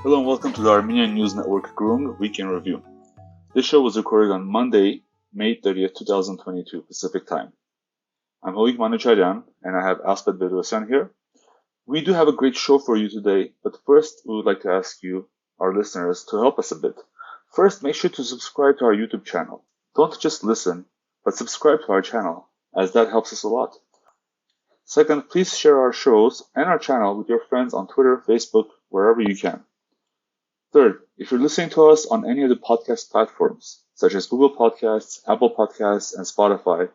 Hello and welcome to the Armenian News Network Groong Week in Review. This show was recorded on Monday, May 30th, 2022, Pacific Time. I'm Hoik Manucharyan, and I have Aspet Bedrosyan here. We do have a great show for you today, but first we would like to ask you, our listeners, to help us a bit. First, make sure to subscribe to our YouTube channel. Don't just listen, but subscribe to our channel, as that helps us a lot. Second, please share our shows and our channel with your friends on Twitter, Facebook, wherever you can. Third, if you're listening to us on any of the podcast platforms, such as Google Podcasts, Apple Podcasts, and Spotify,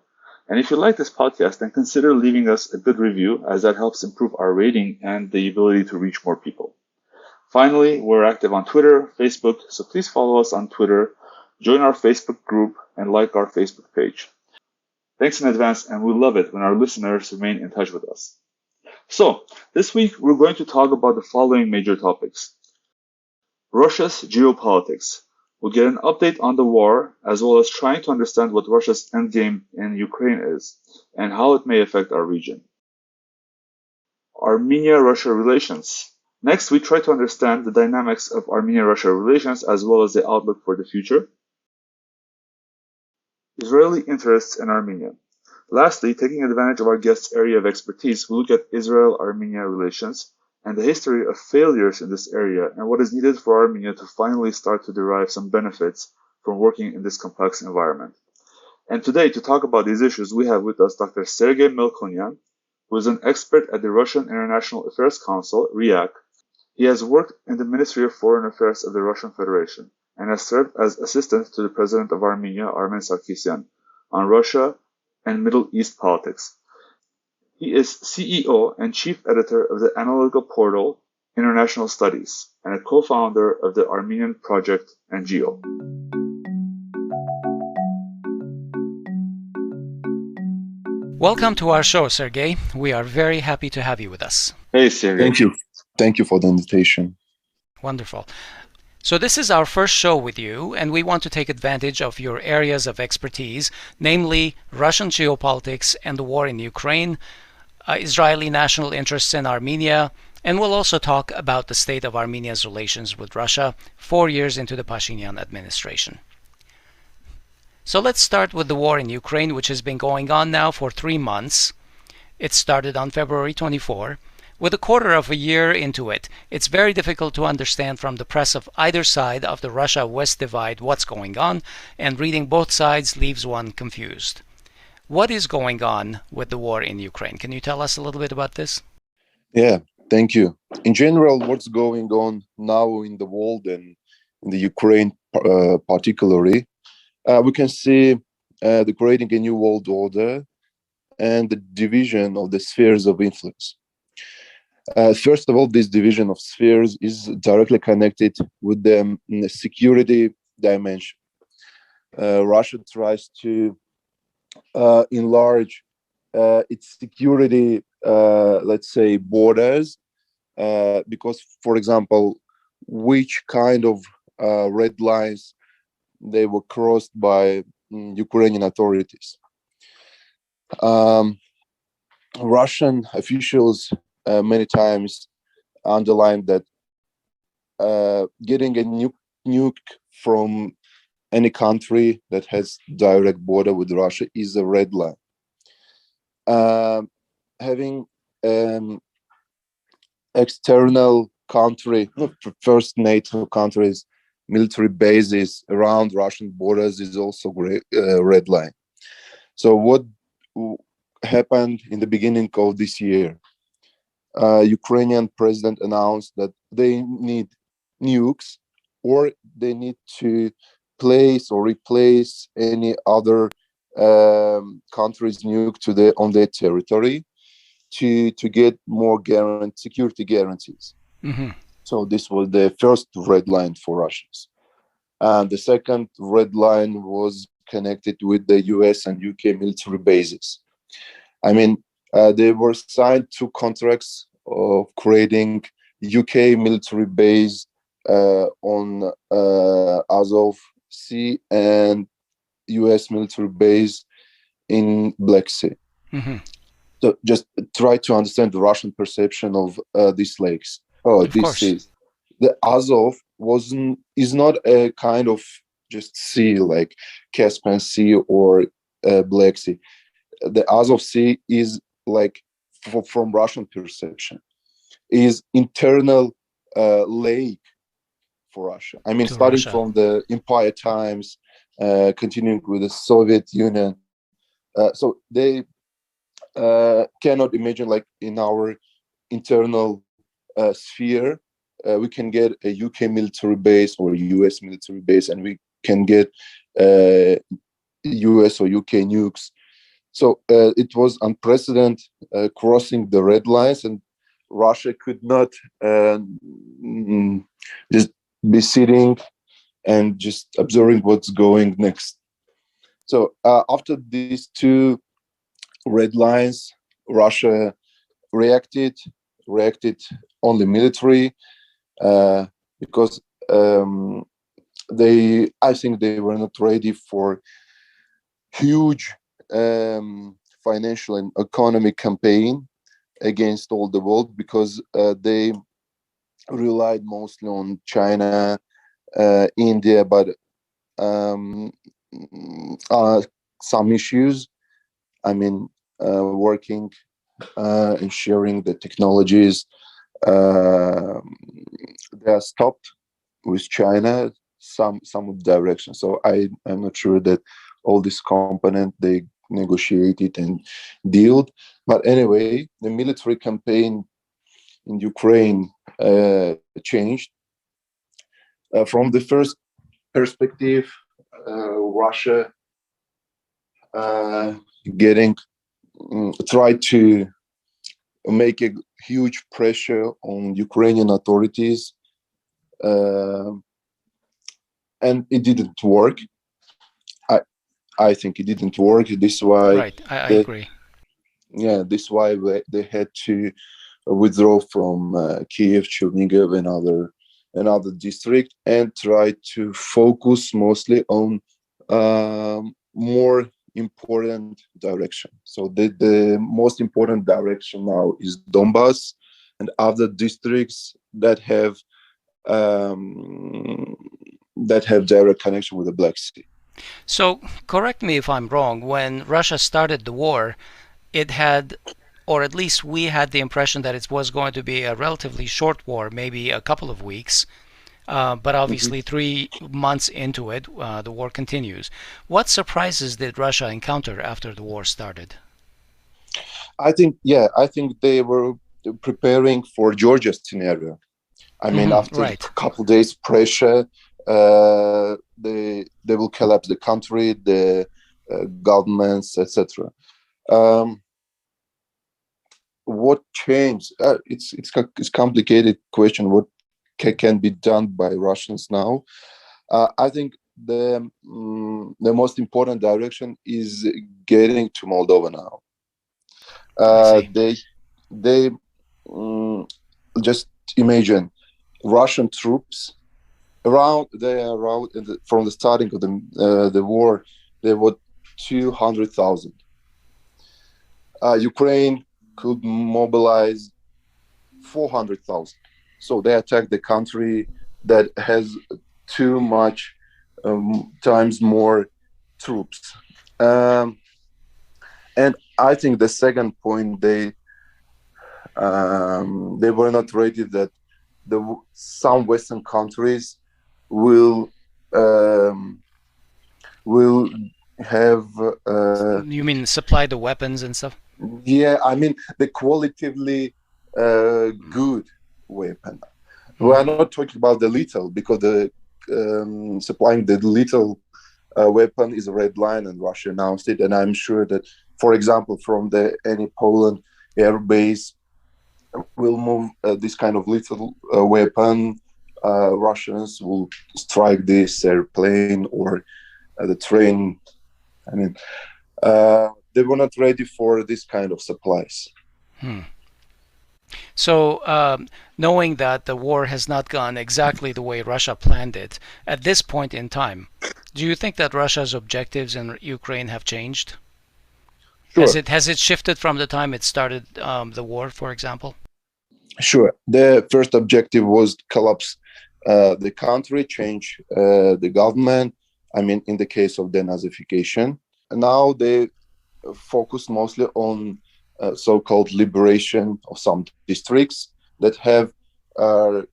and if you like this podcast, then consider leaving us a good review, as that helps improve our rating and the ability to reach more people. Finally, we're active on Twitter, Facebook, so please follow us on Twitter, join our Facebook group, and like our Facebook page. Thanks in advance, and we love it when our listeners remain in touch with us. So, this week we're going to talk about the following major topics. Russia's geopolitics. We'll get an update on the war, as well as trying to understand what Russia's endgame in Ukraine is, and how it may affect our region. Armenia-Russia Relations. Next, we try to understand the dynamics of Armenia-Russia relations, as well as the outlook for the future. Israeli interests in Armenia. Lastly, taking advantage of our guest's area of expertise, we'll look at Israel-Armenia relations, and the history of failures in this area, and what is needed for Armenia to finally start to derive some benefits from working in this complex environment. And today, to talk about these issues, we have with us Dr. Sergei Melkonian, who is an expert at the Russian International Affairs Council, RIAC. He has worked in the Ministry of Foreign Affairs of the Russian Federation, and has served as assistant to the President of Armenia, Armen Sarkissian, on Russia and Middle East politics. He is CEO and Chief Editor of the Analytical portal International Studies, and a co-founder of the Armenian Project and Geo. Welcome to our show, Sergei. We are very happy to have you with us. Hey, Sergei. Thank you. Thank you for the invitation. Wonderful. So this is our first show with you, and we want to take advantage of your areas of expertise, namely Russian geopolitics and the war in Ukraine, Israeli national interests in Armenia, and we'll also talk about the state of Armenia's relations with Russia 4 years into the Pashinyan administration. So let's start with the war in Ukraine, which has been going on now for 3 months. It started on February 24. With a quarter of a year into it, it's very difficult to understand from the press of either side of the Russia-West divide what's going on, and reading both sides leaves one confused. What is going on with the war in Ukraine? Can you tell us a little bit about this? Yeah, thank you. In general, what's going on now in the world and in the Ukraine particularly, we can see the creating a new world order and the division of the spheres of influence. First of all, this division of spheres is directly connected with the security dimension. Russia tries to enlarge its security, let's say, borders, because, for example, which kind of red lines they were crossed by Ukrainian authorities. Russian officials many times underlined that getting a nuke from any country that has direct border with Russia is a red line. Having external country, first NATO countries, military bases around Russian borders is also red line. So what happened in the beginning of this year? Ukrainian president announced that they need nukes, or they need to place or replace any other country's nuke on their territory to get more security guarantees. Mm-hmm. So this was the first red line for Russians. And the second red line was connected with the US and UK military bases. I mean, there were signed 2 contracts of creating UK military base on Azov Sea and US military base in Black Sea. Mm-hmm. So just try to understand the Russian perception of these lakes, these seas. the Azov is not a kind of just sea like Caspian Sea or Black Sea. The Azov Sea is like, from Russian perception, is internal lake for Russia. I mean, starting from the Empire times, continuing with the Soviet Union. So they cannot imagine, like, in our internal sphere, we can get a UK military base or a US military base, and we can get US or UK nukes. So it was unprecedented, crossing the red lines, and Russia could not just be sitting and just observing what's going next. So after these two red lines, Russia reacted only military, because I think they were not ready for huge financial and economic campaign against all the world, because they relied mostly on China, India, but some issues. I mean, working and sharing the technologies, they are stopped with China, some direction. So I'm not sure that all this component they negotiated and dealt. But anyway, the military campaign in Ukraine changed. From the first perspective, Russia tried to make a huge pressure on Ukrainian authorities, and it didn't work. I think it didn't work. This is why. Right, I agree. Yeah, this is why they had to withdraw from Kiev, Chernihiv, and other district, and try to focus mostly on more important direction. So the most important direction now is Donbass and other districts that have direct connection with the Black Sea. So correct me if I'm wrong, when Russia started the war, it had, or at least we had the impression that it was going to be a relatively short war, maybe a couple of weeks. But obviously 3 months into it, the war continues. What surprises did Russia encounter after the war started? I think they were preparing for Georgia scenario. I mean, after a couple of days pressure, they will collapse the country, the governments, etc. What changed? It's a complicated question. What can be done by Russians now? I think the most important direction is getting to Moldova now. They just imagine Russian troops from the starting of the war. There were 200,000. Ukraine could mobilize 400,000. So they attacked the country that has too much times more troops. And I think the second point, they were not ready that some Western countries will have. You mean supply the weapons and stuff? Yeah, I mean the qualitatively good weapon. We are not talking about the lethal, because the supplying the lethal weapon is a red line, and Russia announced it. And I'm sure that, for example, from any Poland air base will move this kind of lethal weapon. Russians will strike this airplane or the train. I mean, they were not ready for this kind of supplies. So, knowing that the war has not gone exactly the way Russia planned it, at this point in time, do you think that Russia's objectives in Ukraine have changed? Sure. Has it shifted from the time it started the war, for example? Sure. The first objective was collapse the country, change the government. I mean, in the case of denazification. Now they focus mostly on so-called liberation of some districts that have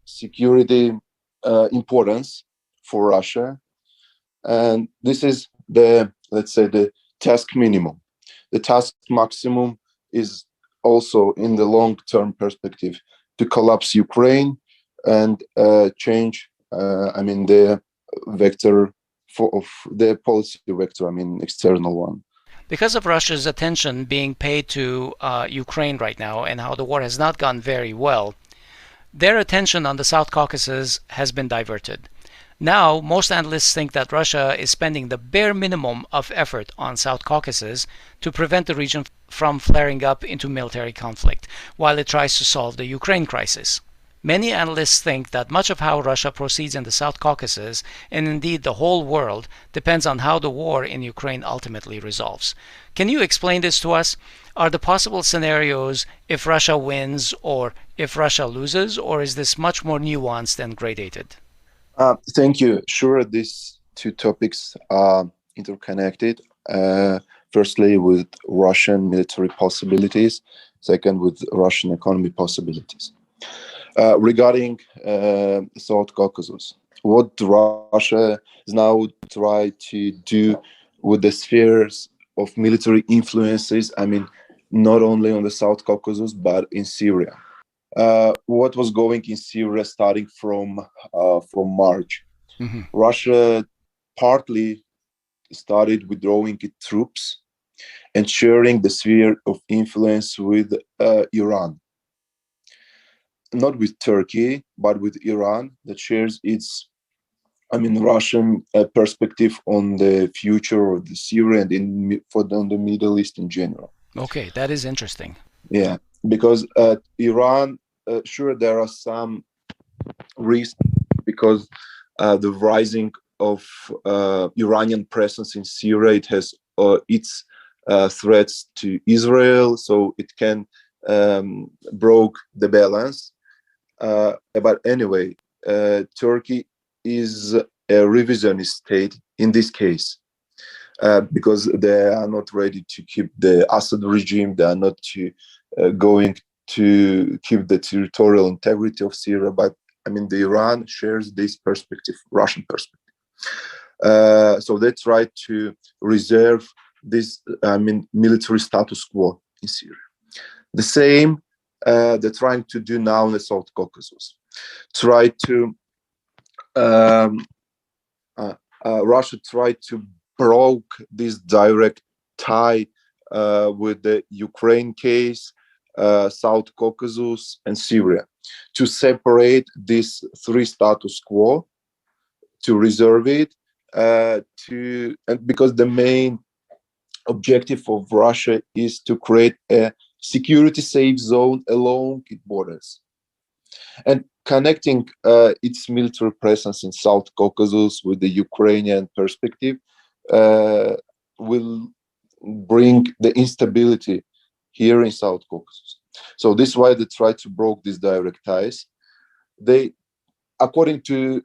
security importance for Russia. And this is the, let's say, the task minimum. The task maximum is also in the long-term perspective to collapse Ukraine and change, the vector of the policy vector, external one. Because of Russia's attention being paid to Ukraine right now and how the war has not gone very well, their attention on the South Caucasus has been diverted. Now, most analysts think that Russia is spending the bare minimum of effort on South Caucasus to prevent the region from flaring up into military conflict, while it tries to solve the Ukraine crisis. Many analysts think that much of how Russia proceeds in the South Caucasus, and indeed the whole world, depends on how the war in Ukraine ultimately resolves. Can you explain this to us? Are the possible scenarios if Russia wins or if Russia loses, or is this much more nuanced and gradated? Thank you. Sure, these two topics are interconnected. Firstly, with Russian military possibilities. Second, with Russian economy possibilities. Regarding South Caucasus, what Russia is now trying to do with the spheres of military influences, not only on the South Caucasus, but in Syria. What was going in Syria starting from March? Mm-hmm. Russia partly started withdrawing its troops and sharing the sphere of influence with Iran. Not with Turkey, but with Iran, that shares its, Russian perspective on the future of the Syria and on the Middle East in general. Okay, that is interesting. Yeah, because Iran, sure, there are some risks because the rising of Iranian presence in Syria, it has its threats to Israel, so it can broke the balance. But anyway, Turkey is a revisionist state in this case because they are not ready to keep the Assad regime. They are not going to keep the territorial integrity of Syria. But the Iran shares this perspective, Russian perspective. So they try to reserve this, military status quo in Syria. The same they're trying to do now in the South Caucasus. Russia tried to broke this direct tie with the Ukraine case, South Caucasus, and Syria to separate this three status quo, to reserve it, and because the main objective of Russia is to create a security safe zone along its borders and connecting its military presence in South Caucasus with the Ukrainian perspective will bring the instability here in South Caucasus. So this is why they try to break these direct ties. They, according to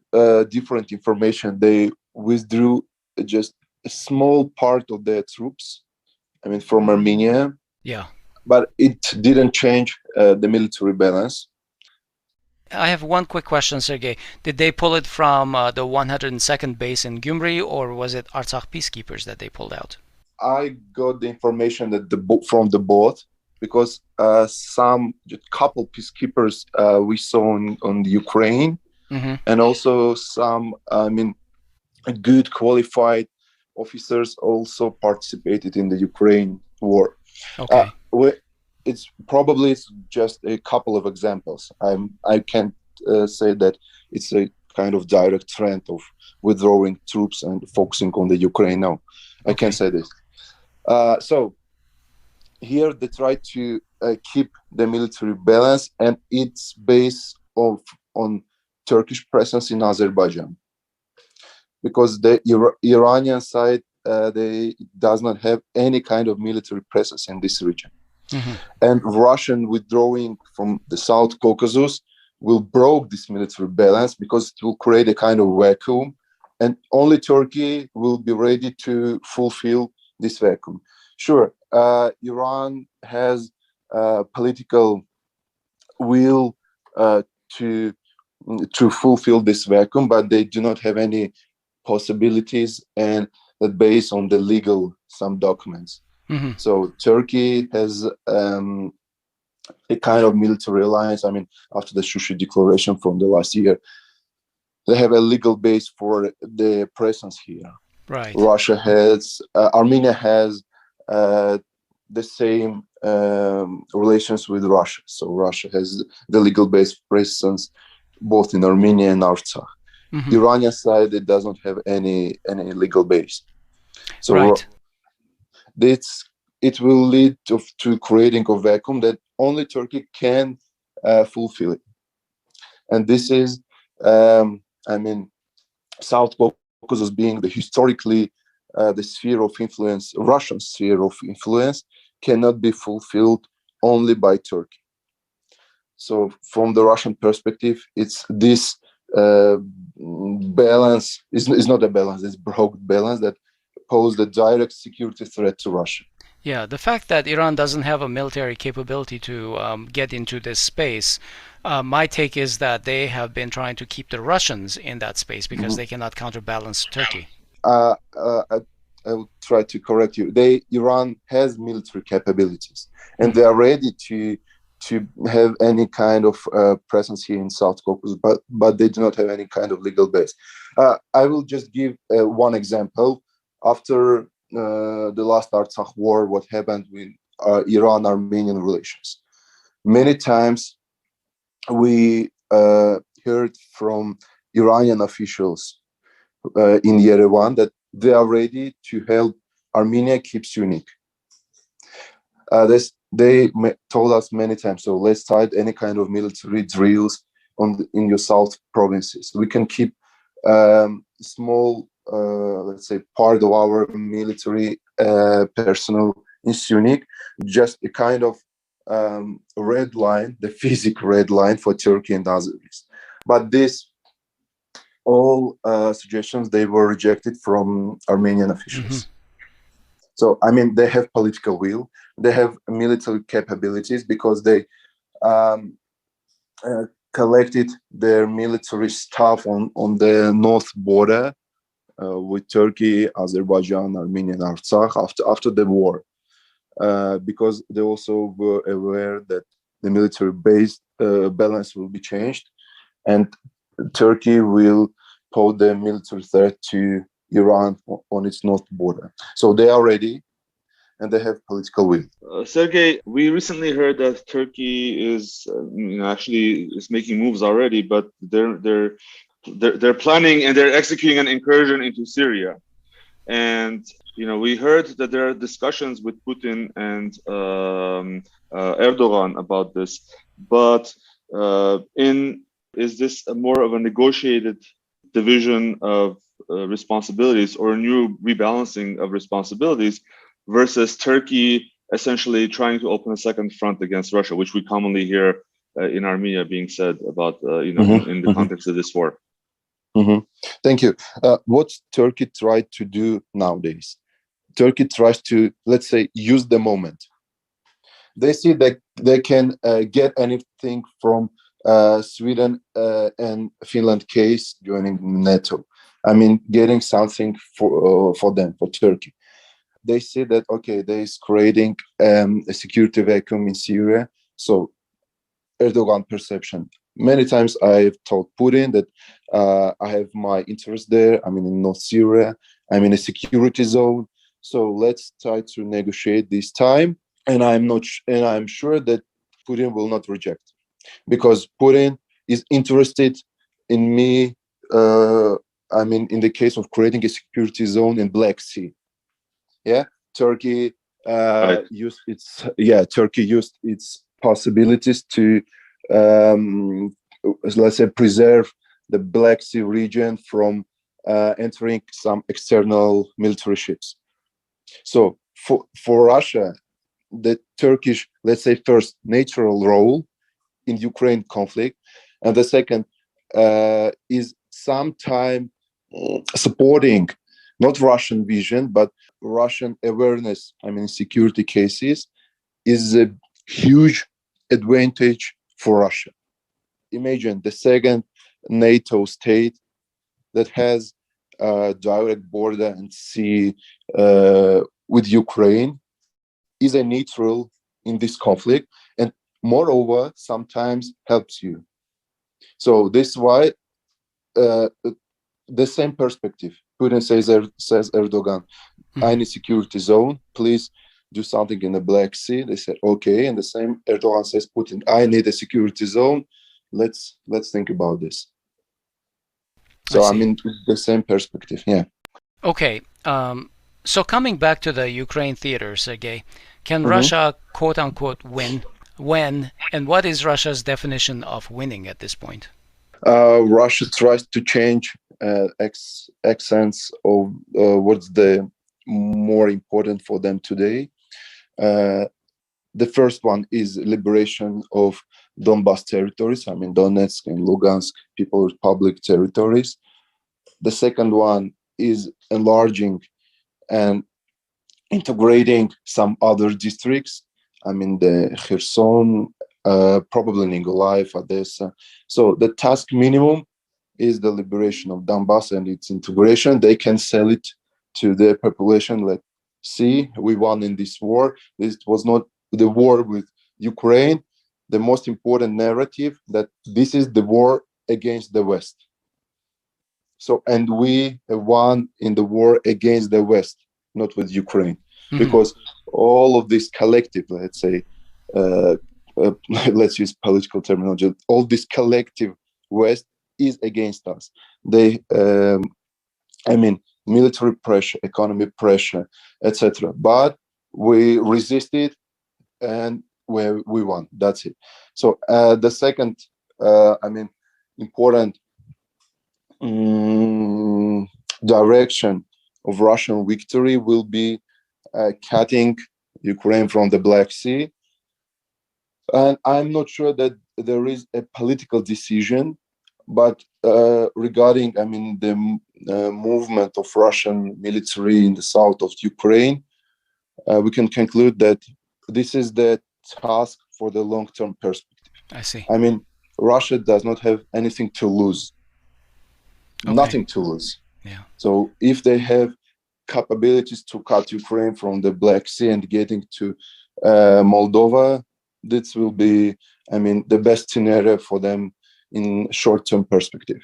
different information, they withdrew just a small part of their troops, from Armenia. Yeah. But it didn't change the military balance. I have one quick question, Sergei. Did they pull it from the 102nd base in Gyumri, or was it Artsakh peacekeepers that they pulled out? I got the information that from the both, because couple peacekeepers we saw on the Ukraine, mm-hmm. and also some, good qualified officers also participated in the Ukraine war. Okay. It's just a couple of examples. I can't say that it's a kind of direct trend of withdrawing troops and focusing on the Ukraine now. I can't say this. So here they try to keep the military balance, and it's based on Turkish presence in Azerbaijan, because the Iranian side does not have any kind of military presence in this region. Mm-hmm. And Russian withdrawing from the South Caucasus will break this military balance because it will create a kind of vacuum, and only Turkey will be ready to fulfill this vacuum. Sure, Iran has political will to fulfill this vacuum, but they do not have any possibilities, and that based on the legal some documents. Mm-hmm. So Turkey has a kind of military alliance. I mean, after the Shusha declaration from the last year, they have a legal base for their presence here. Right. Russia has, Armenia has the same relations with Russia. So Russia has the legal base presence both in Armenia and Artsakh. Mm-hmm. The Iranian side, it does not have any legal base. So right. It will lead to creating a vacuum that only Turkey can fulfill it. And this is, South Caucasus being the historically the sphere of influence, Russian sphere of influence, cannot be fulfilled only by Turkey. So from the Russian perspective, it's this balance is not a balance, it's broke balance that pose the direct security threat to Russia. Yeah, the fact that Iran doesn't have a military capability to get into this space, my take is that they have been trying to keep the Russians in that space because they cannot counterbalance Turkey. I will try to correct you. Iran has military capabilities, and they are ready to have any kind of presence here in South Caucasus, but they do not have any kind of legal base. I will just give one example. After the last Artsakh war, what happened with Iran-Armenian relations? Many times we heard from Iranian officials in Yerevan that they are ready to help Armenia keeps unique. They told us many times, so let's start any kind of military drills in your south provinces. We can keep small, let's say, part of our military personnel in Sunik, just a kind of red line, the physical red line for Turkey and Azeris. But this all suggestions, they were rejected from Armenian officials. So, I mean, they have political will, they have military capabilities because they collected their military staff on the north border with Turkey, Azerbaijan, Armenia, and Artsakh after the war, because they also were aware that the military base balance will be changed, and Turkey will pose the military threat to Iran on its north border. So they are ready, and they have political will. Sergei, we recently heard that Turkey is actually is making moves already, but they're planning and they're executing an incursion into Syria. And we heard that there are discussions with Putin and Erdogan about this. But is this more of a negotiated division of responsibilities or a new rebalancing of responsibilities versus Turkey essentially trying to open a second front against Russia, which we commonly hear in Armenia being said about in the context of this war? Thank you. What Turkey tried to do nowadays? Turkey tries to, let's say, use the moment. They see that they can get anything from Sweden and Finland case joining NATO. I mean, getting something for them, for Turkey. They see that, okay, there is creating a security vacuum in Syria. So Erdogan perception. Many times I've told Putin that I have my interest there. I mean, in North Syria, I'm in a security zone. So let's try to negotiate this time. And I'm sure that Putin will not reject, because Putin is interested in me. I mean, in the case of creating a security zone in Black Sea. Yeah, Turkey used its possibilities to let's say preserve the Black Sea region from entering some external military ships. So for Russia, the Turkish, let's say, first natural role in Ukraine conflict, And the second is sometime supporting not Russian vision, but Russian awareness, security cases, is a huge advantage for Russia. Imagine the second NATO state that has a direct border and sea with Ukraine is a neutral in this conflict, and moreover, sometimes helps you. So this is why the same perspective. Putin says Erdogan, I need security zone, please do something in the Black Sea. They said, okay. And the same Erdogan says, Putin, I need a security zone. Let's think about this. So the same perspective, yeah. Okay. So coming back to the Ukraine theater, Sergei, can Russia, quote unquote, win? When? And what is Russia's definition of winning at this point? Russia tries to change accents of what's the more important for them today. The first one is liberation of Donbas territories, Donetsk and Lugansk People's Republic territories. The second one is enlarging and integrating some other districts. The Kherson, probably Nikolaev, Odessa. So the task minimum is the liberation of Donbass and its integration. They can sell it to the population. Let's see, we won in this war. This was not the war with Ukraine. The most important narrative that this is the war against the West. So, and we won in the war against the West, not with Ukraine, because all of this collective, let's say, let's use political terminology, all this collective West is against us. They, military pressure, economic pressure, etc. But we resisted and we won. That's it. So the second, important direction of Russian victory will be cutting Ukraine from the Black Sea. And I'm not sure that there is a political decision, but regarding, the movement of Russian military in the south of Ukraine, we can conclude that this is the task for the long-term perspective. I see. Russia does not have anything to lose. Okay. Nothing to lose. Yeah. So if they have capabilities to cut Ukraine from the Black Sea and getting to Moldova, this will be, the best scenario for them in short-term perspective.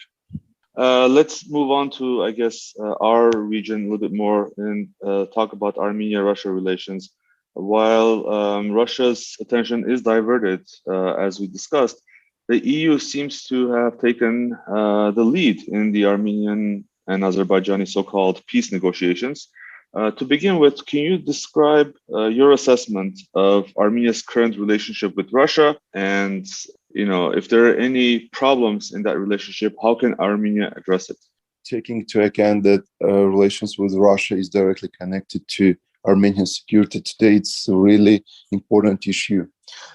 Let's move on to, our region a little bit more and talk about Armenia-Russia relations. While Russia's attention is diverted, as we discussed, the EU seems to have taken the lead in the Armenian and Azerbaijani so-called peace negotiations. To begin with, can you describe your assessment of Armenia's current relationship with Russia? And, if there are any problems in that relationship, how can Armenia address it? Taking into account that relations with Russia is directly connected to Armenian security today, it's a really important issue.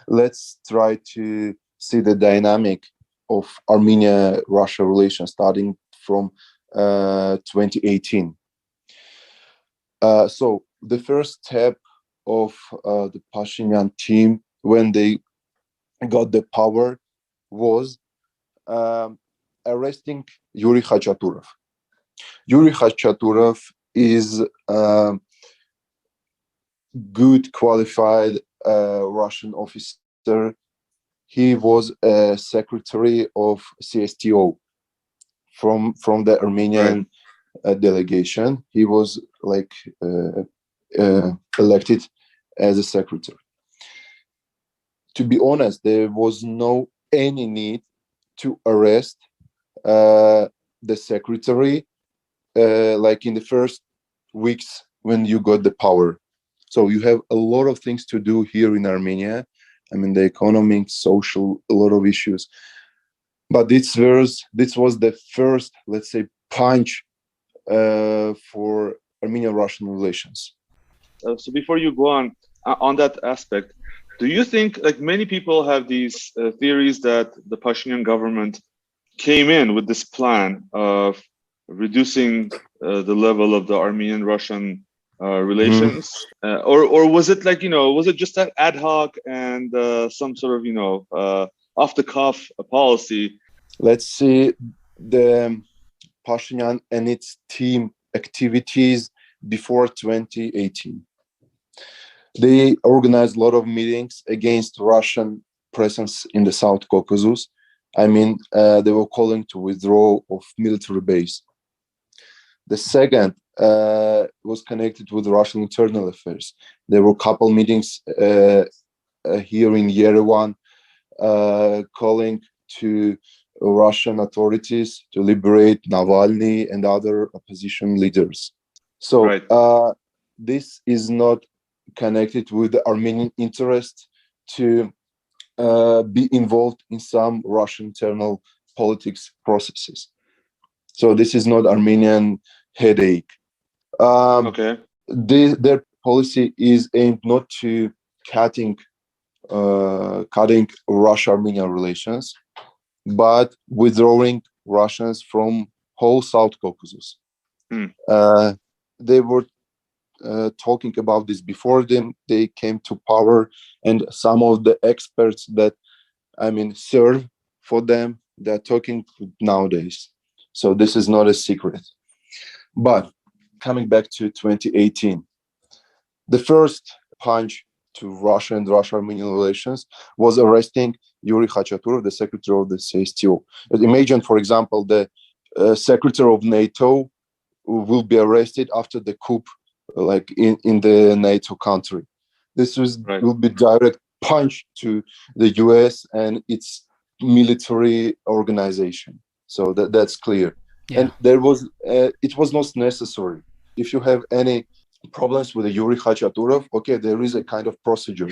Let's try to see the dynamic of Armenia-Russia relations starting from 2018. So the first step of the Pashinyan team when they got the power was arresting Yuri Khachaturov. Yuri Khachaturov is good qualified Russian officer. He was a secretary of CSTO from the Armenian delegation. He was elected as a secretary. To be honest, there was no any need to arrest the secretary in the first weeks when you got the power. So you have a lot of things to do here in Armenia. The economic, social, a lot of issues. But this was the first, let's say, punch for Armenian-Russian relations. So before you go on that aspect, Do you think, like many people have these theories that the Pashinyan government came in with this plan of reducing the level of the Armenian-Russian relations, or was it like, was it just an ad hoc and some sort of, off the cuff policy? Let's see the Pashinyan and its team activities before 2018. They organized a lot of meetings against Russian presence in the South Caucasus. I mean, they were calling to withdraw of military base. The second was connected with Russian internal affairs. There were a couple meetings here in Yerevan calling to Russian authorities to liberate Navalny and other opposition leaders. So Right. This is not connected with the Armenian interest to be involved in some Russian internal politics processes. So this is not Armenian headache. Okay. Their policy is aimed not to cutting Russia-Armenia relations, but withdrawing Russians from whole South Caucasus. They were talking about this before they came to power, and some of the experts that serve for them, they're talking nowadays. So this is not a secret. But coming back to 2018, the first punch to Russia and Russia-Armenian relations was arresting Yuri Khachaturov, the secretary of the CSTO. Imagine, for example, the secretary of NATO will be arrested after the coup, like in the NATO country. This will be direct punch to the US and its military organization. So that's clear. Yeah. And there was it was not necessary. If you have any problems with Yuri Khachaturov, okay, there is a kind of procedure.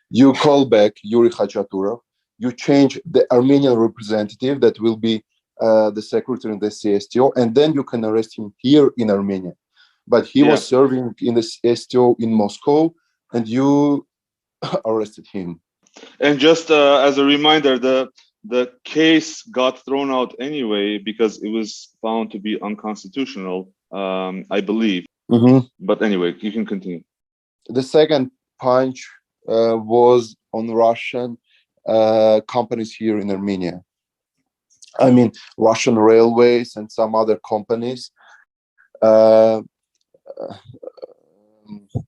You call back Yuri Khachaturov, you change the Armenian representative that will be the secretary in the CSTO, and then you can arrest him here in Armenia. But he was serving in the CSTO in Moscow, and you arrested him. And just as a reminder, the case got thrown out anyway because it was found to be unconstitutional, I believe. Mm-hmm. But anyway, you can continue. The second punch was on Russian companies here in Armenia. I mean, Russian railways and some other companies.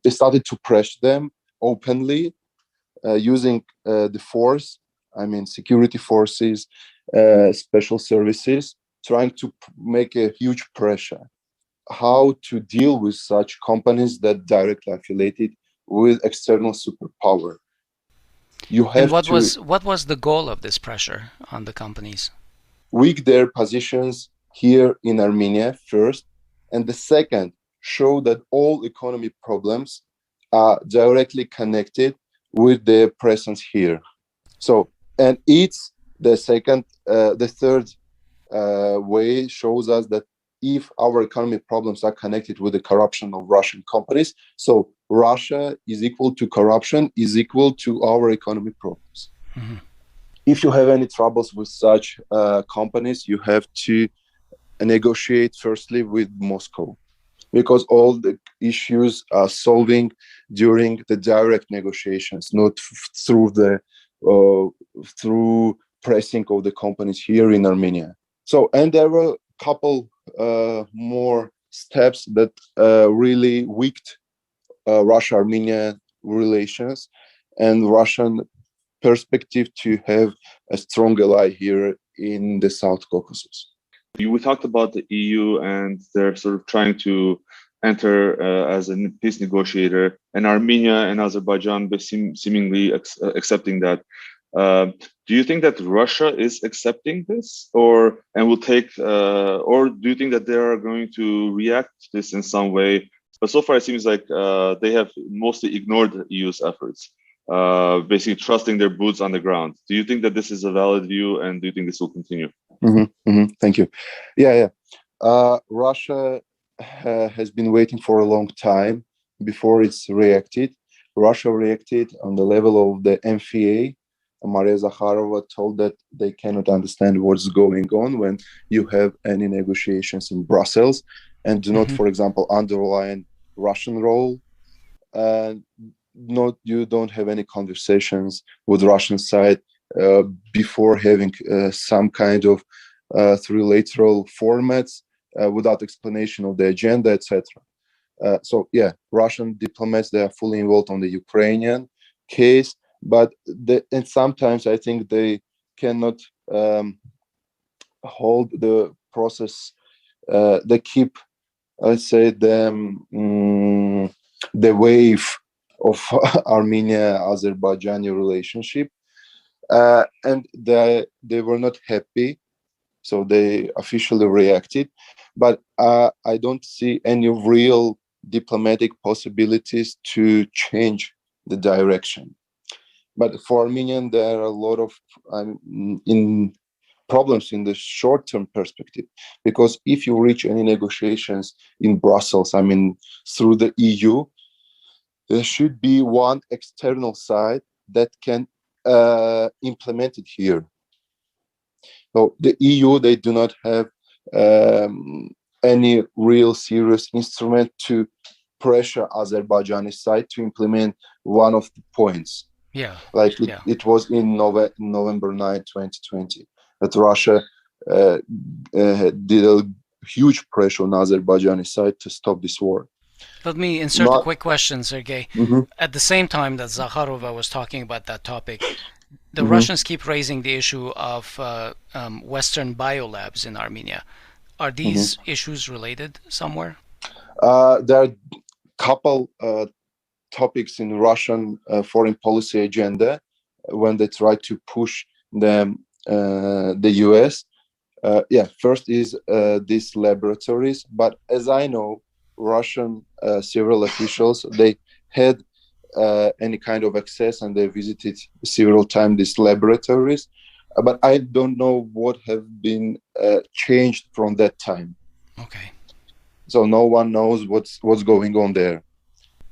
They started to pressure them openly using the force, security forces, special services, trying to make a huge pressure. How to deal with such companies that directly affiliated with external superpower. You have what was the goal of this pressure on the companies? Weak their positions here in Armenia first, and the second, show that all economy problems are directly connected with their presence here. So, and it's the second, the third way shows us that if our economy problems are connected with the corruption of Russian companies, so Russia is equal to corruption is equal to our economy problems. Mm-hmm. If you have any troubles with such companies, you have to negotiate firstly with Moscow, because all the issues are solving during the direct negotiations, not through the through pressing of the companies here in Armenia. So, and there were a couple more steps that really weakened Russia-Armenia relations and Russian perspective to have a strong ally here in the South Caucasus. We talked about the EU and they're sort of trying to enter as a peace negotiator, and Armenia and Azerbaijan seemingly accepting that. Do you think that Russia is accepting this, or do you think that they are going to react to this in some way? But so far, it seems like they have mostly ignored the EU's efforts, basically trusting their boots on the ground. Do you think that this is a valid view, and do you think this will continue? Mm-hmm, mm-hmm. Thank you. Yeah. Russia has been waiting for a long time before it's reacted. Russia reacted on the level of the MFA. Maria Zakharova told that they cannot understand what's going on when you have any negotiations in Brussels and do not, for example, underline Russian role. You don't have any conversations with Russian side before having some kind of trilateral formats without explanation of the agenda, etc. So yeah, Russian diplomats, they are fully involved on the Ukrainian case, but and sometimes I think they cannot hold the process. They keep, let's say, the wave of Armenia-Azerbaijani relationship, and they were not happy, so they officially reacted. But I don't see any real diplomatic possibilities to change the direction. But for Armenian, there are a lot of problems in the short-term perspective, because if you reach any negotiations in Brussels, through the EU, there should be one external side that can implement it here. So the EU, they do not have any real serious instrument to pressure Azerbaijani side to implement one of the points. Yeah, like it was in November 9, 2020, that Russia did a huge pressure on Azerbaijani side to stop this war. Let me insert a quick question, Sergei. At the same time that Zakharova was talking about that topic, the Russians keep raising the issue of Western biolabs in Armenia. Are these issues related somewhere? There are a couple topics in Russian foreign policy agenda when they try to push the US. First is these laboratories, but as I know, Russian several officials, they had any kind of access and they visited several times these laboratories, but I don't know what have been changed from that time. Okay. So no one knows what's going on there.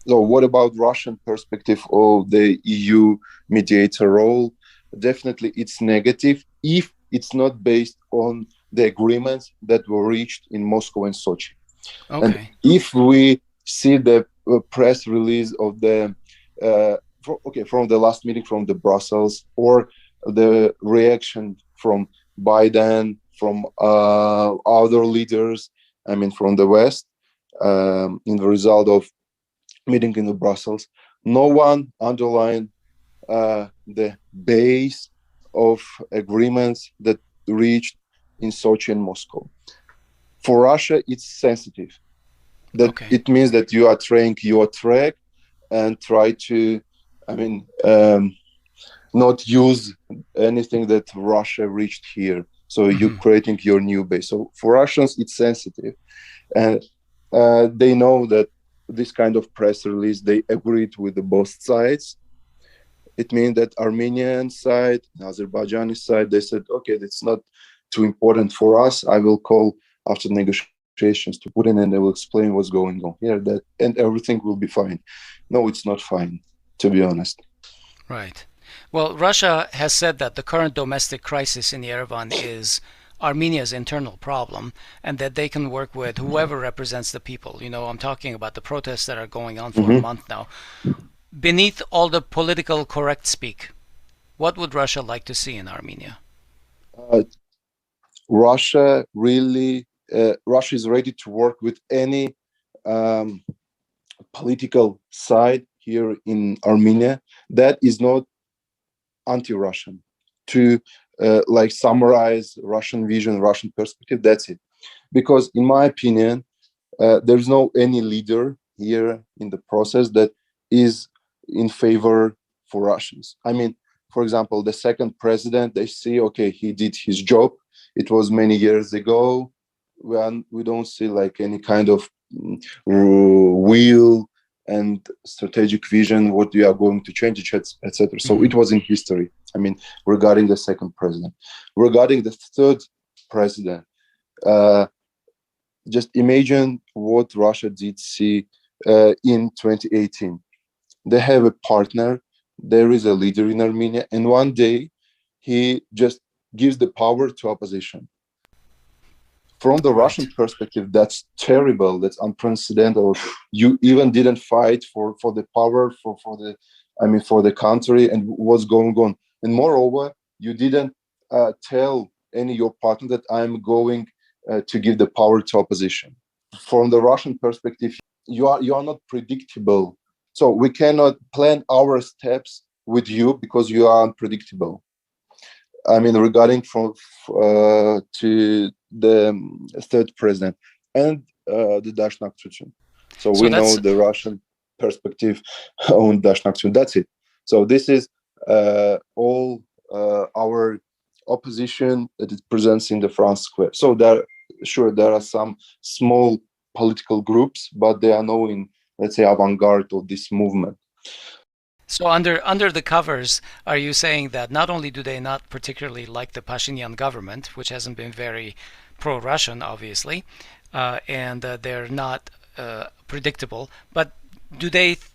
So what about Russian perspective of the EU mediator role? Definitely it's negative if it's not based on the agreements that were reached in Moscow and Sochi. Okay. And if we see the press release of the from the last meeting from the Brussels, or the reaction from Biden, from other leaders, from the West, in the result of meeting in the Brussels, no one underlined the base of agreements that reached in Sochi and Moscow. For Russia, it's sensitive. That it means that you are trying your track and try to, not use anything that Russia reached here. So you're creating your new base. So for Russians, it's sensitive, and they know that this kind of press release, they agreed with both sides. It means that Armenian side, Azerbaijani side, they said, okay, that's not too important for us. I will call after negotiations to Putin and they will explain what's going on here, and everything will be fine. No, it's not fine, to be honest. Right. Well, Russia has said that the current domestic crisis in Yerevan is Armenia's internal problem, and that they can work with whoever represents the people. I'm talking about the protests that are going on for a month now. Beneath all the political correct speak, what would Russia like to see in Armenia? Russia is ready to work with any political side here in Armenia that is not anti-Russian, to summarize Russian vision, Russian perspective. That's it. Because in my opinion, there's no any leader here in the process that is in favor for Russians. For example, the second president, they see, okay, he did his job. It was many years ago. We don't see any kind of will and strategic vision, what we are going to change, etc. So it was in history. Regarding the second president. Regarding the third president, just imagine what Russia did see in 2018. they have a partner. There is a leader in Armenia, and one day he just gives the power to opposition. From the Russian perspective, that's terrible. That's unprecedented. You even didn't fight for the power, for the country and what's going on. And moreover, you didn't tell any your partner that I'm going to give the power to opposition. From the Russian perspective, you are not predictable. So we cannot plan our steps with you because you are unpredictable. I mean, regarding to the third president and the Dashnak Tuchin. So we know the Russian perspective on Dashnak Tuchin. That's it. So this is all our opposition that it presents in the France Square. So there are some small political groups, but they are now in, let's say, avant-garde of this movement. So under the covers, are you saying that not only do they not particularly like the Pashinyan government, which hasn't been very pro-Russian, obviously, and they're not predictable, but do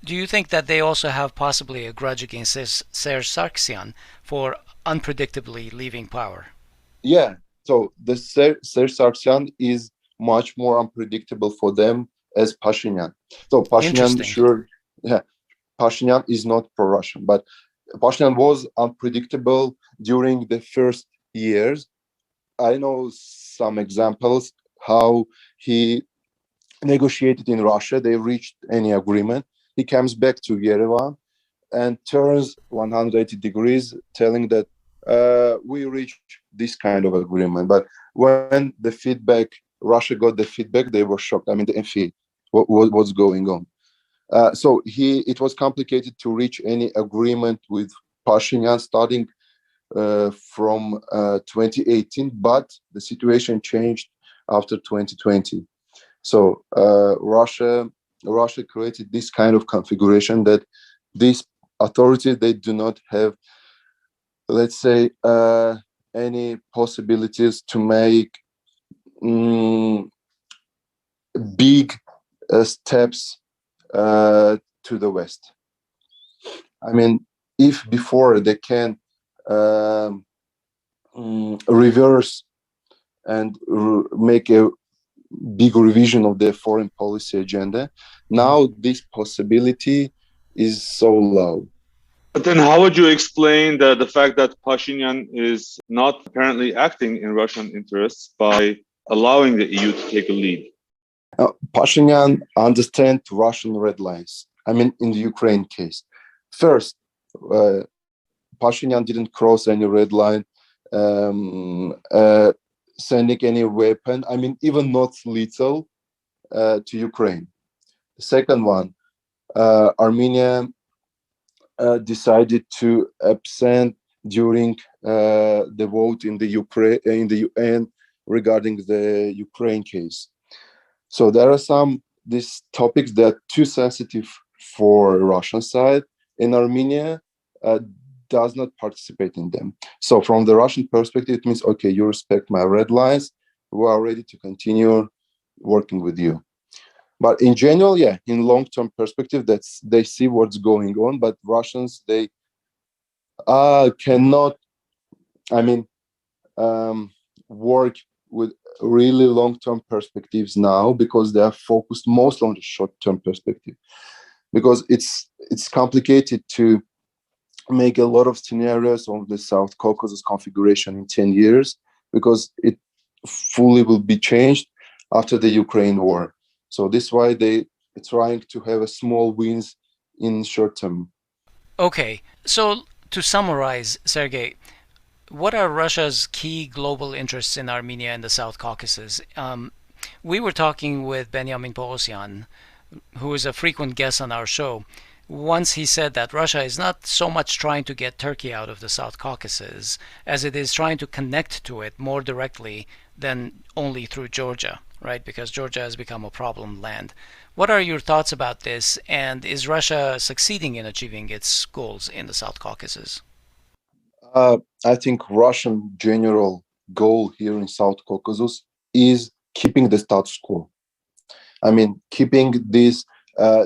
you think that they also have possibly a grudge against Serge Sarkissian for unpredictably leaving power? Yeah. So the Serge Sarkissian is much more unpredictable for them as Pashinyan. So Pashinyan, Pashinyan is not pro-Russian, but Pashinyan was unpredictable during the first years. I know some examples how he negotiated in Russia. They reached any agreement. He comes back to Yerevan and turns 180 degrees, telling that we reached this kind of agreement. But when Russia got the feedback, they were shocked. I mean, the FE, what's going on? So it was complicated to reach any agreement with Pashinyan starting from 2018, but the situation changed after 2020. So Russia created this kind of configuration that these authorities, they do not have, let's say, any possibilities to make big steps to the West. I mean, if before they can reverse and make a big revision of their foreign policy agenda, now this possibility is so low. But then how would you explain the fact that Pashinyan is not apparently acting in Russian interests by allowing the EU to take a lead? Pashinyan understands Russian red lines. I mean, in the Ukraine case. First, Pashinyan didn't cross any red line, sending any weapon, I mean, even not lethal, to Ukraine. The second one, Armenia decided to absent during the vote in the UN regarding the Ukraine case. So there are these topics that are too sensitive for Russian side, and Armenia does not participate in them. So from the Russian perspective, it means, okay, you respect my red lines, we are ready to continue working with you. But in general, yeah, in long-term perspective, they see what's going on, but Russians, they cannot, I mean, work with really long-term perspectives now because they are focused mostly on the short-term perspective. Because it's complicated to make a lot of scenarios on the South Caucasus configuration in 10 years because it fully will be changed after the Ukraine war. So this is why they're trying to have a small wins in short term. Okay, so to summarize, Sergei, what are Russia's key global interests in Armenia and the South Caucasus? We were talking with Benjamin Porosyan, who is a frequent guest on our show. Once he said that Russia is not so much trying to get Turkey out of the South Caucasus as it is trying to connect to it more directly than only through Georgia, right? Because Georgia has become a problem land. What are your thoughts about this? And is Russia succeeding in achieving its goals in the South Caucasus? I think Russian general goal here in South Caucasus is keeping the status quo. I mean, keeping these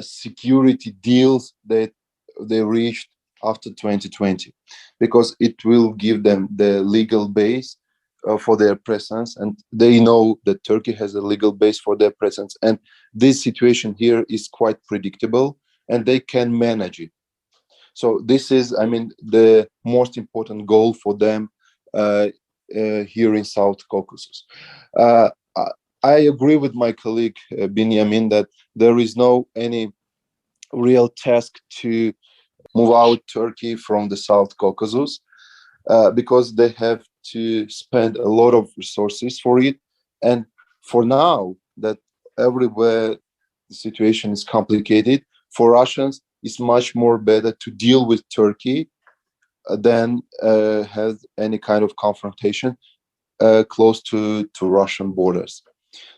security deals that they reached after 2020, because it will give them the legal base for their presence, and they know that Turkey has a legal base for their presence, and this situation here is quite predictable, and they can manage it. So this is, I mean, the most important goal for them here in South Caucasus. I agree with my colleague Benjamin that there is no any real task to move out Turkey from the South Caucasus, because they have to spend a lot of resources for it. And for now, that everywhere the situation is complicated, for Russians, it's much more better to deal with Turkey than have any kind of confrontation close to Russian borders.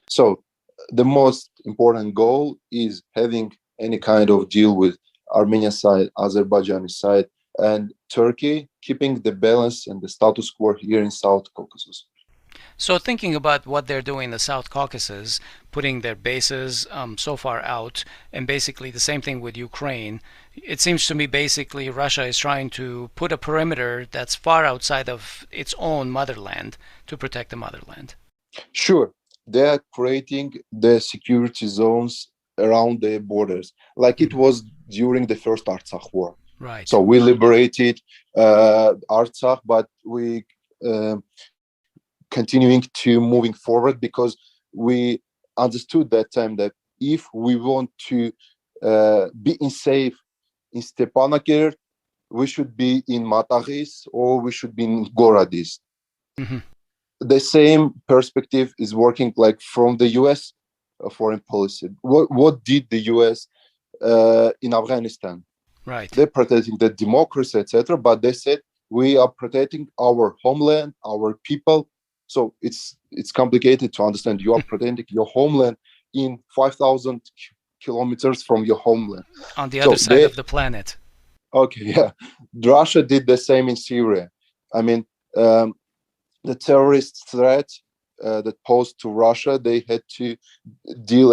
So the most important goal is having any kind of deal with Armenian side, Azerbaijani side, and Turkey, keeping the balance and the status quo here in South Caucasus. So thinking about what they're doing in the South Caucasus, putting their bases so far out, and basically the same thing with Ukraine, it seems to me basically Russia is trying to put a perimeter that's far outside of its own motherland to protect the motherland. Sure, they are creating the security zones around their borders, like it was during the first Artsakh war. Right. So we liberated Artsakh, but we continuing to moving forward because we understood that time that if we want to be safe in Stepanakert, we should be in Mataghis or we should be in Goradis. Mm-hmm. The same perspective is working like from the US foreign policy. What did the US in Afghanistan? Right. They're protecting the democracy, etc. But they said we are protecting our homeland, our people. So it's complicated to understand. You are protecting your homeland in 5,000 kilometers from your homeland. On the other side of the planet. Okay, yeah. Russia did the same in Syria. I mean, the terrorist threat that posed to Russia, they had to deal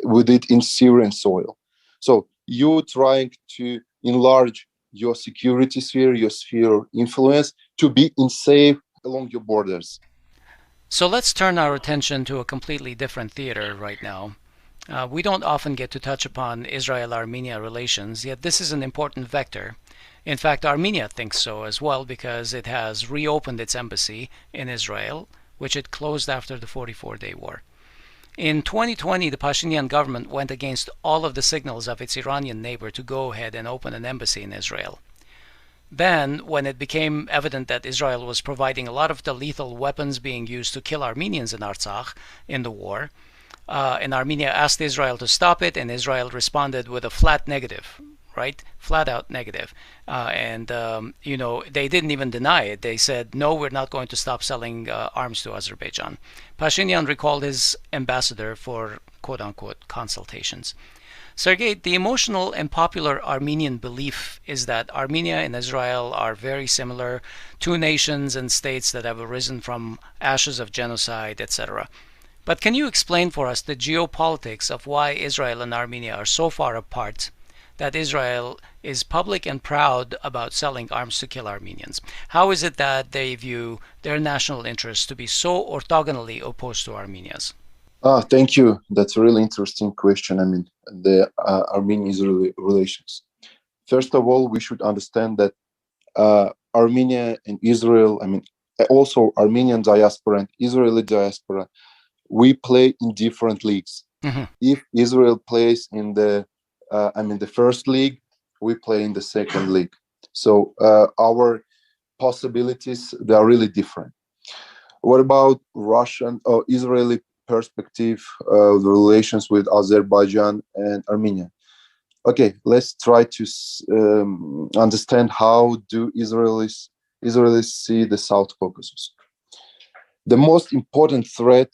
with it in Syrian soil. So you trying to enlarge your security sphere, your sphere of influence, to be safe along your borders. So let's turn our attention to a completely different theater right now. We don't often get to touch upon Israel-Armenia relations, yet this is an important vector. In fact, Armenia thinks so as well because it has reopened its embassy in Israel, which it closed after the 44-day war. In 2020, the Pashinyan government went against all of the signals of its Iranian neighbor to go ahead and open an embassy in Israel. Then, when it became evident that Israel was providing a lot of the lethal weapons being used to kill Armenians in Artsakh in the war, and Armenia asked Israel to stop it, and Israel responded with a flat negative, right? Flat out negative. They didn't even deny it. They said, no, we're not going to stop selling arms to Azerbaijan. Pashinyan recalled his ambassador for quote-unquote consultations. Sergei, the emotional and popular Armenian belief is that Armenia and Israel are very similar, two nations and states that have arisen from ashes of genocide, etc. But can you explain for us the geopolitics of why Israel and Armenia are so far apart that Israel is public and proud about selling arms to kill Armenians? How is it that they view their national interests to be so orthogonally opposed to Armenia's? Thank you. That's a really interesting question. I mean, the Armenian-Israeli relations. First of all, we should understand that Armenia and Israel, I mean, also Armenian diaspora and Israeli diaspora, we play in different leagues. Mm-hmm. If Israel plays in the first league, we play in the second league. So our possibilities, they are really different. What about Russian or Israeli perspective of the relations with Azerbaijan and Armenia? Okay, let's try to understand how do Israelis see the South Caucasus. The most important threat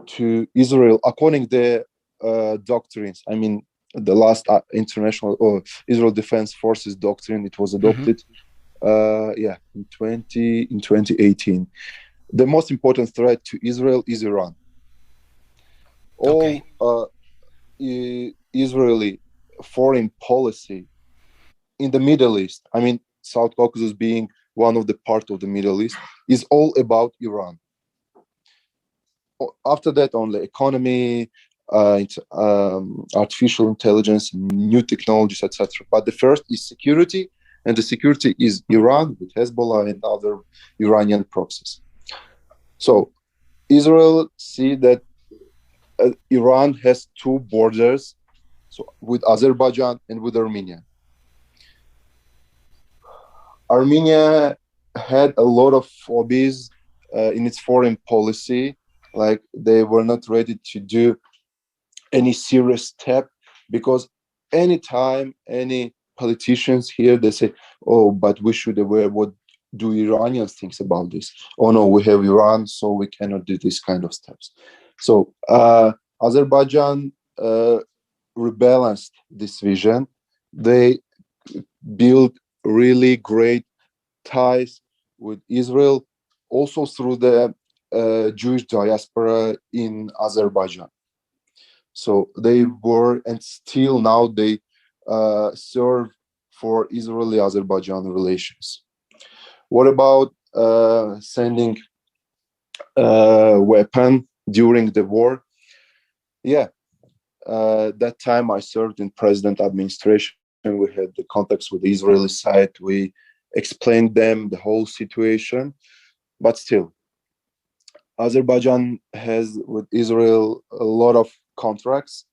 to Israel, according to the doctrines, I mean, the last international or Israel Defense Forces doctrine, it was adopted, in 2018. The most important threat to Israel is Iran. Okay. All Israeli foreign policy in the Middle East, I mean, South Caucasus being one of the part of the Middle East, is all about Iran. After that, only economy, artificial intelligence, new technologies, etc. But the first is security, and the security is Iran with Hezbollah and other Iranian proxies. So Israel see that Iran has two borders, so with Azerbaijan and with Armenia. Armenia had a lot of phobias in its foreign policy, like they were not ready to do any serious step, because anytime any politicians here, they say, oh, but we should aware what do Iranians think about this. Oh no, we have Iran, so we cannot do this kind of steps. So Azerbaijan rebalanced this vision. They built really great ties with Israel, also through the Jewish diaspora in Azerbaijan. So they were, and still now they serve for Israeli-Armenian relations. What about sending weapon during the war? Yeah, that time I served in president administration. We had the contacts with the Israeli side. We explained them the whole situation, but still, Azerbaijan has with Israel a lot of contracts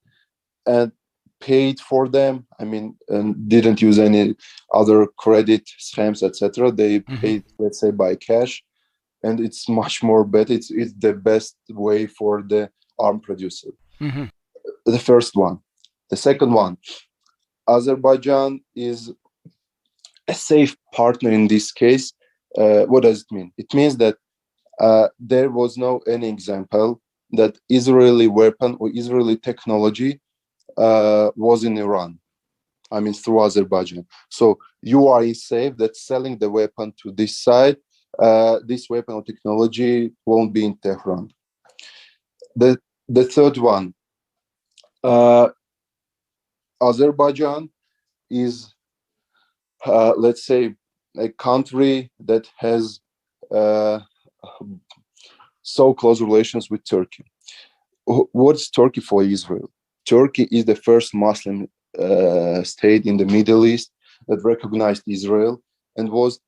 and paid for them. I mean, and didn't use any other credit schemes, etc. They paid, let's say, by cash, and it's much more better. It's the best way for the arm producer. The first one. The second one, Azerbaijan is a safe partner in this case. What does it mean? It means that there was no any example that Israeli weapon or Israeli technology was in Iran. I mean, through Azerbaijan. So you are safe that selling the weapon to this side, this weapon or technology won't be in Tehran. The third one, Azerbaijan is, let's say, a country that has so close relations with Turkey. What's Turkey for Israel? Turkey is the first Muslim state in the Middle East that recognized Israel and was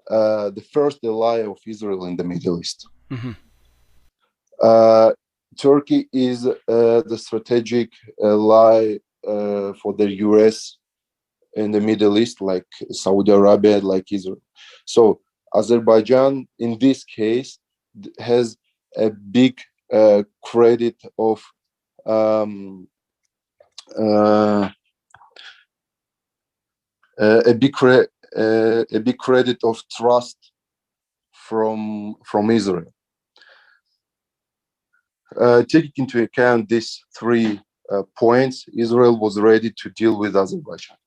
the first ally of Israel in the Middle East. Turkey is the strategic ally for the US in the Middle East, like Saudi Arabia, like Israel. So Azerbaijan, in this case, has a big credit of a big credit of trust from Israel. Taking into account these 3 points, Israel was ready to deal with Azerbaijan.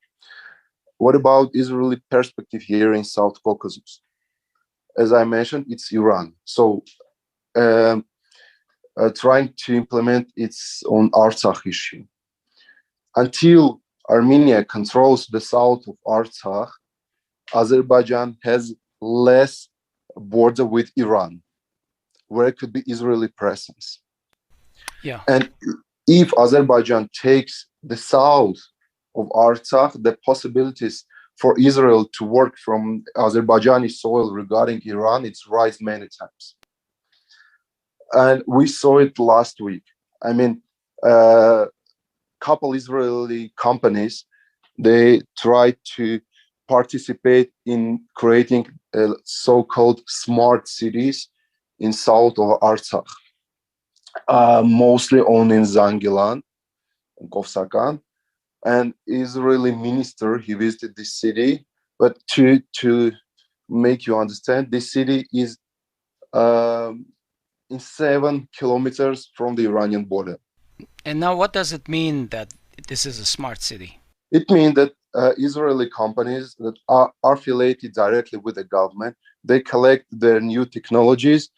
What about Israeli perspective here in South Caucasus? As I mentioned, it's Iran. So trying to implement its own Artsakh issue. Until Armenia controls the south of Artsakh, Azerbaijan has less border with Iran, where it could be Israeli presence. Yeah. And if Azerbaijan takes the south of Artsakh, the possibilities for Israel to work from Azerbaijani soil regarding Iran, it's rise many times. And we saw it last week. I mean, couple Israeli companies, they tried to participate in creating so-called smart cities in south of Artsakh, mostly owned in Zangilan and Kovsakan. And Israeli minister, he visited this city, but to make you understand, this city is in 7 kilometers from the Iranian border. And now what does it mean that this is a smart city? It means that Israeli companies that are affiliated directly with the government, they collect their new technologies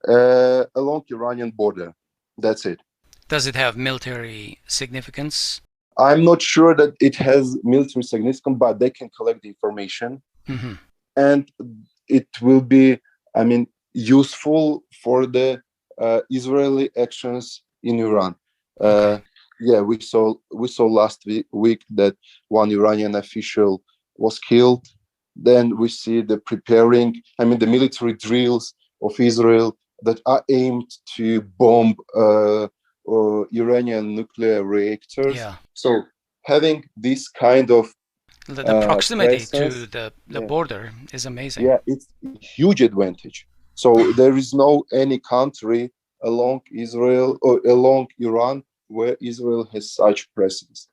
along Iranian border. That's it. Does it have military significance? I'm not sure that it has military significance, but they can collect the information, and it will be, I mean, useful for the Israeli actions in Iran. Yeah, we saw last week that one Iranian official was killed. Then we see the military drills of Israel that are aimed to bomb Iranian nuclear reactors. Yeah. So having this kind of the proximity presence, to the border is amazing. yeah, it's a huge advantage. So there is no any country along Israel or along Iran where Israel has such presence.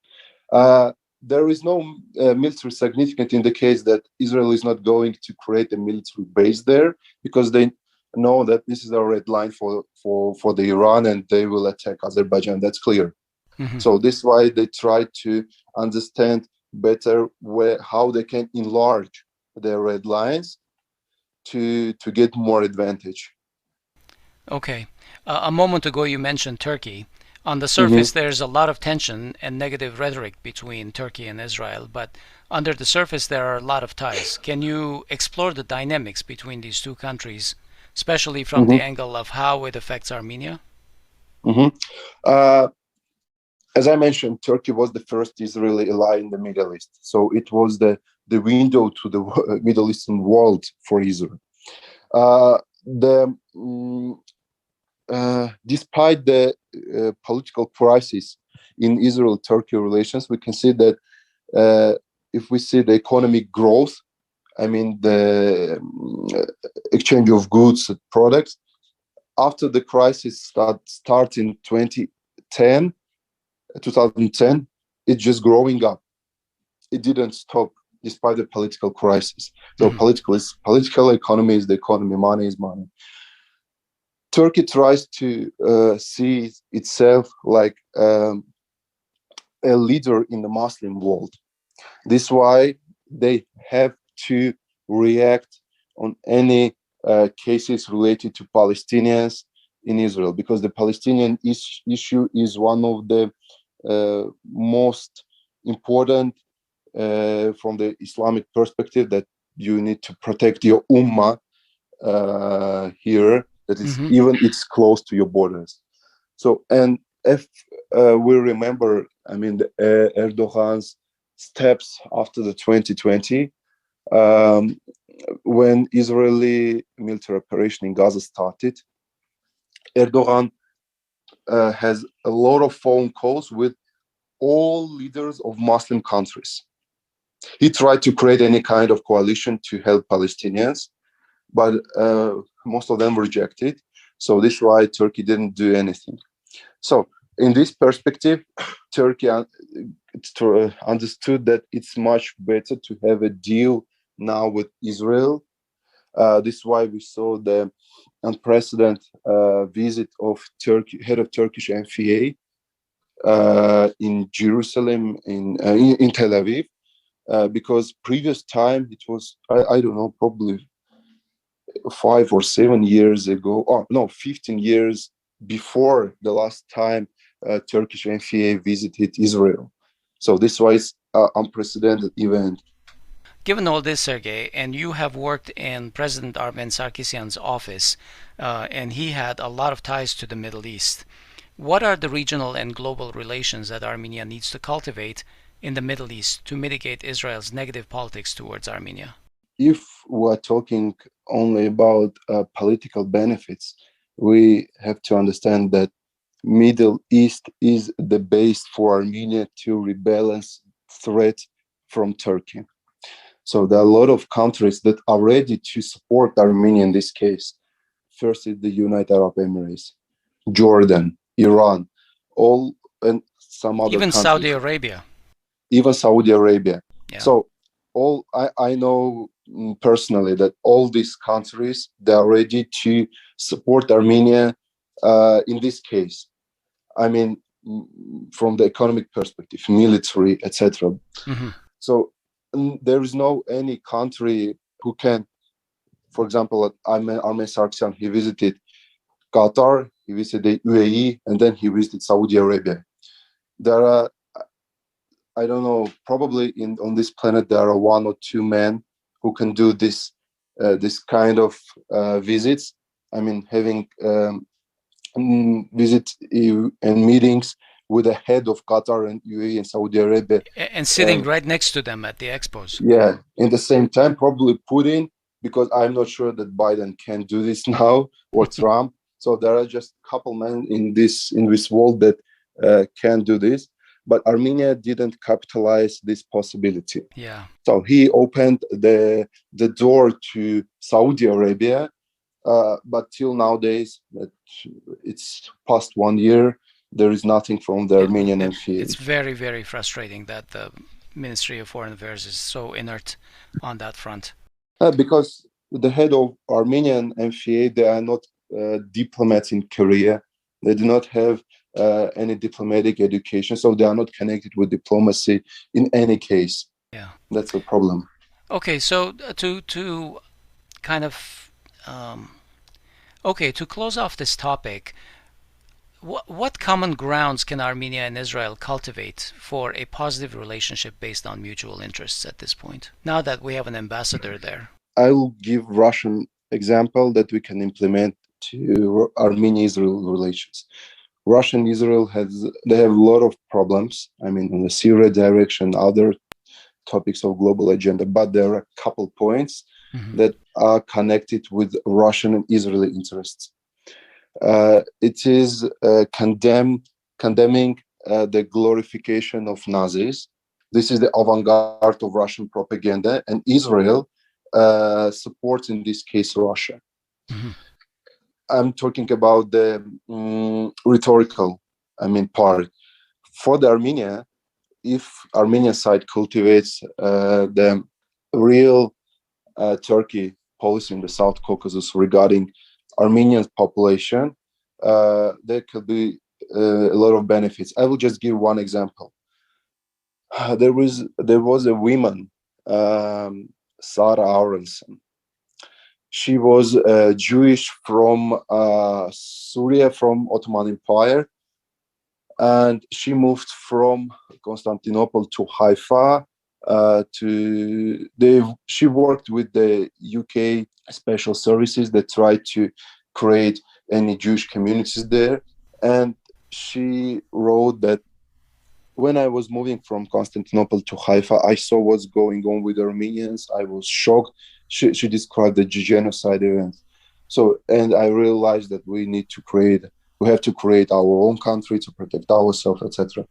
There is no military significance in the case that Israel is not going to create a military base there, because they know that this is a red line for the Iran, and they will attack Azerbaijan. That's clear. So this is why they try to understand better how they can enlarge their red lines to get more advantage. Okay. A moment ago you mentioned Turkey. On the surface, there's a lot of tension and negative rhetoric between Turkey and Israel, but under the surface, there are a lot of ties. Can you explore the dynamics between these two countries, especially from the angle of how it affects Armenia? As I mentioned, Turkey was the first Israeli ally in the Middle East. So it was the window to the Middle Eastern world for Israel. Despite the political crisis in Israel-Turkey relations, we can see that if we see the economic growth, I mean the exchange of goods and products, after the crisis starts in 2010, it's just growing up. It didn't stop despite the political crisis. So political economy is the economy, money is money. Turkey tries to see itself like a leader in the Muslim world. This is why they have to react on any cases related to Palestinians in Israel, because the Palestinian issue is one of the most important from the Islamic perspective, that you need to protect your ummah here, that is even it's close to your borders. So, and if we remember, I mean, Erdogan's steps after the 2020, when Israeli military operation in Gaza started, Erdogan has a lot of phone calls with all leaders of Muslim countries. He tried to create any kind of coalition to help Palestinians, but most of them rejected. So this is why Turkey didn't do anything. So in this perspective, Turkey understood that it's much better to have a deal now with Israel. This is why we saw the unprecedented visit of head of Turkish MFA in Jerusalem, in Tel Aviv, because previous time it was, I don't know, probably 5 or 7 years ago, or no, 15 years before the last time Turkish MFA visited Israel. So this was an unprecedented event. Given all this, Sergei, and you have worked in President Armen Sarkissian's office, and he had a lot of ties to the Middle East, what are the regional and global relations that Armenia needs to cultivate in the Middle East to mitigate Israel's negative politics towards Armenia? If we're talking only about political benefits, we have to understand that Middle East is the base for Armenia to rebalance threat from Turkey. So there are a lot of countries that are ready to support Armenia in this case. First is the United Arab Emirates, Jordan, Iran, all, and some other even countries. Saudi Arabia. Even Saudi Arabia. Yeah. So I know personally that all these countries, they are ready to support Armenia in this case. I mean, from the economic perspective, military, etc. So there is no any country who can, for example, Armen Sarkissian, he visited Qatar, he visited UAE, and then he visited Saudi Arabia. There are I don't know, probably on this planet there are one or two men who can do this kind of visits. I mean, having visits and meetings with the head of Qatar and UAE and Saudi Arabia. And sitting right next to them at the expos. Yeah, in the same time, probably Putin, because I'm not sure that Biden can do this now, or Trump. So there are just a couple men in this world that can do this. But Armenia didn't capitalize this possibility. Yeah. So he opened the door to Saudi Arabia, but till nowadays, it's past 1 year, there is nothing from the Armenian MFA. It's very, very frustrating that the Ministry of Foreign Affairs is so inert on that front. Because the head of Armenian MFA, they are not diplomats in Korea. They do not have any diplomatic education, so they are not connected with diplomacy in any case. Yeah, that's the problem. Okay, so to kind of to close off this topic, what common grounds can Armenia and Israel cultivate for a positive relationship based on mutual interests at this point, now that we have an ambassador there? I will give Russian example that we can implement to Armenia-Israel relations. Russia and Israel have a lot of problems. I mean, in the Syria direction, other topics of global agenda, but there are a couple points that are connected with Russian and Israeli interests. It is condemning the glorification of Nazis. This is the avant-garde of Russian propaganda, and Israel supports, in this case, Russia. I'm talking about the rhetorical, part. For the Armenia, if Armenian side cultivates the real Turkey policy in the South Caucasus regarding Armenian population, there could be a lot of benefits. I will just give one example. There was a woman, Sarah Aronson. She was Jewish from Syria, from Ottoman Empire, and she moved from Constantinople to Haifa. She worked with the UK special services that tried to create any Jewish communities there, and she wrote that when I was moving from Constantinople to Haifa, I saw what's going on with Armenians. I was shocked. She described the genocide events. So, and I realized that we have to create our own country to protect ourselves, etc.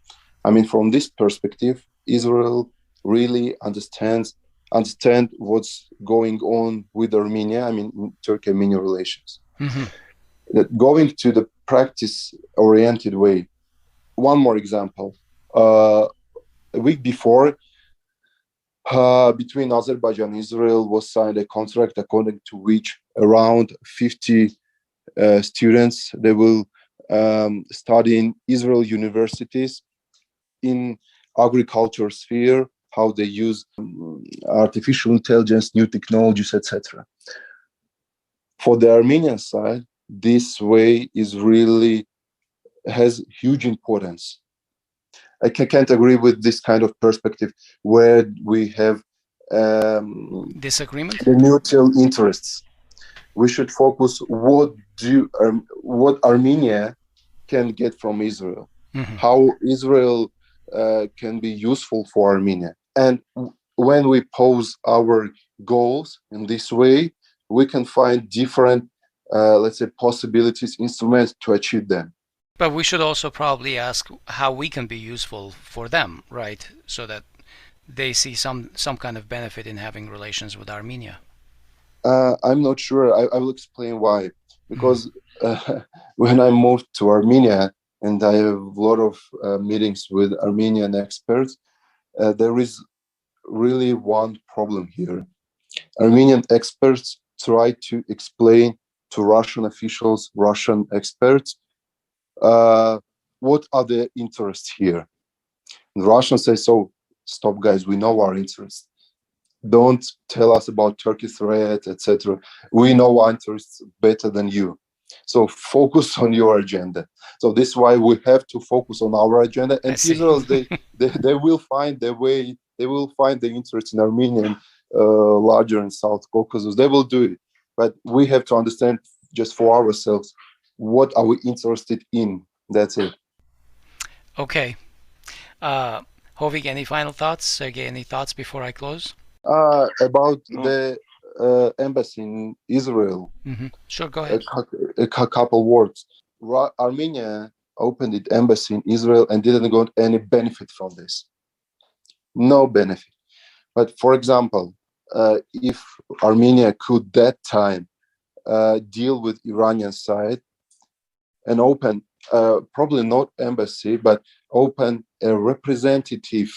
I mean, from this perspective, Israel really understand what's going on with Armenia. I mean, Turkey-Armenia relations. That going to the practice-oriented way. One more example. A week before, between Azerbaijan and Israel was signed a contract according to which around 50 students, they will study in Israel universities in agriculture sphere, how they use artificial intelligence, new technologies, etc. For the Armenian side, this way has huge importance. I can't agree with this kind of perspective where we have disagreement, the mutual interests. We should focus what Armenia can get from Israel, how Israel can be useful for Armenia. And when we pose our goals in this way, we can find different, let's say, possibilities, instruments to achieve them. But we should also probably ask how we can be useful for them, right? So that they see some kind of benefit in having relations with Armenia. I'm not sure. I will explain why. Because when I moved to Armenia, and I have a lot of meetings with Armenian experts, there is really one problem here. Armenian experts try to explain to Russian officials, Russian experts, what are the interests here? And Russians say, so stop guys, we know our interests. Don't tell us about Turkey threat, etc. We know our interests better than you. So focus on your agenda. So this is why we have to focus on our agenda. And Israel, they will find their way. They will find the interest in Armenian larger in South Caucasus. They will do it. But we have to understand just for ourselves, what are we interested in? That's it. Okay. Hovig, any final thoughts? Sergei, any thoughts before I close? About the embassy in Israel. Mm-hmm. Sure, go ahead. A couple words. Armenia opened its embassy in Israel and didn't get any benefit from this. No benefit. But for example, if Armenia could that time deal with Iranian side and open, probably not embassy, but open a representative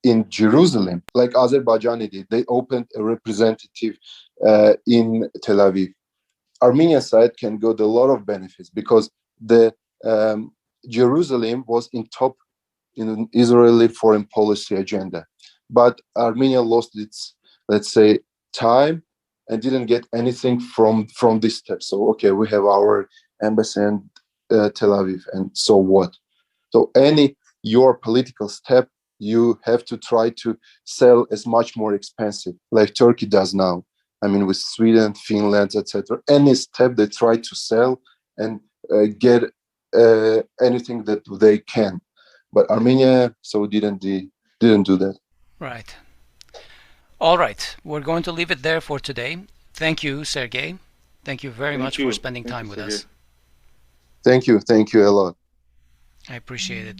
in Jerusalem, like Azerbaijan did. They opened a representative in Tel Aviv. Armenian side can get a lot of benefits because the Jerusalem was in top in Israeli foreign policy agenda. But Armenia lost its, let's say, time and didn't get anything from this step. So, okay, we have our embassy in Tel Aviv, and so what? So your political step, you have to try to sell as much more expensive, like Turkey does now. I mean, with Sweden, Finland, etc. Any step they try to sell and get anything that they can. But Armenia didn't do that. Right. All right. We're going to leave it there for today. Thank you, Sergei. Thank you very much for spending time with us. Thank you. Thank you a lot. I appreciate it.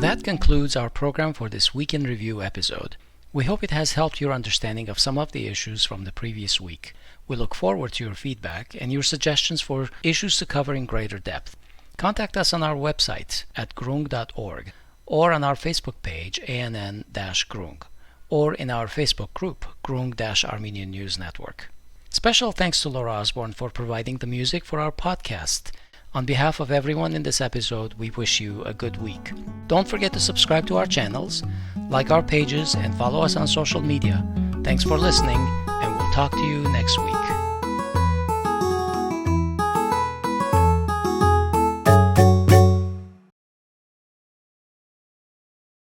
That concludes our program for this Week in Review episode. We hope it has helped your understanding of some of the issues from the previous week. We look forward to your feedback and your suggestions for issues to cover in greater depth. Contact us on our website at groong.org or on our Facebook page ANN-Groong or in our Facebook group Groong-Armenian News Network. Special thanks to Laura Osborne for providing the music for our podcast. On behalf of everyone in this episode, we wish you a good week. Don't forget to subscribe to our channels, like our pages, and follow us on social media. Thanks for listening, and we'll talk to you next week.